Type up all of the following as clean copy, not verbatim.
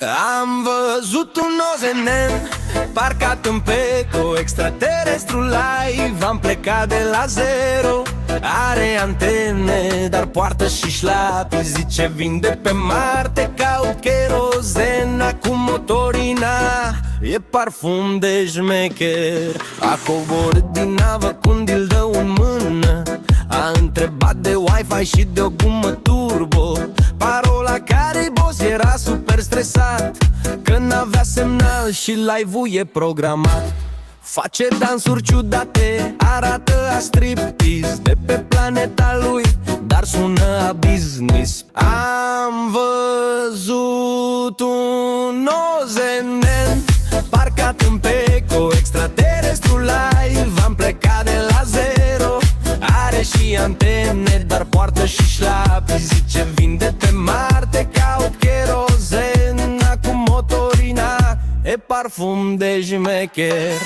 Am văzut un OZN parcat în Peco, extraterestru live. Am plecat de la zero. Are antene, dar poartă și șlapi. Zice vin de pe Marte, caut cherozen. Acum motorina e parfum de șmecher. A coborât din navă cu un dildău în mână. A întrebat de Wi-Fi și de o gumă turbo. Parola care-i boss era super stresat că n-avea semnal și live-ul e programat. Face dansuri ciudate, arată a striptease de pe planeta lui, dar sună a business. Am văzut un OZN parcat în Peco, extraterestru live. Am plecat de la zero. Are și antene, dar poartă și șlapi. Zice vin de pe Marte, caut cherozen. Acum motorina e parfum de șmecher.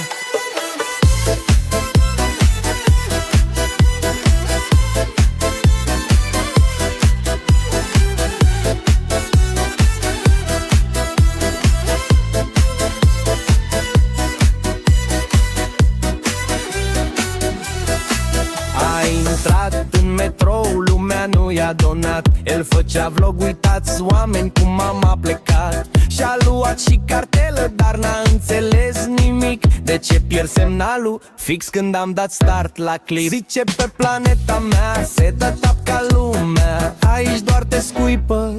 A intrat în metrou, lumea nu i-a donat. El făcea vlog, uitați oameni cum am plecat. Și-a luat și cartelă, dar n-a înțeles nimic. De ce pierd semnalul fix când am dat start la clip? Zice pe planeta mea se dă tap ca lumea. Aici doar te scuipă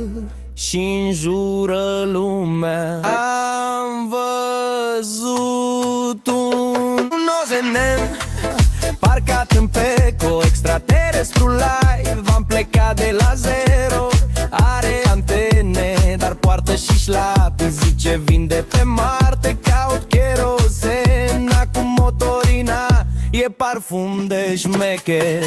și înjură lumea. Am văzut un OZN parcat în Peco, extraterestru live. Am plecat de la zero. Are antene, dar poartă și șlapi. Zice vin de pe Marte, caut cherozen. Acum motorina e parfum de șmecher.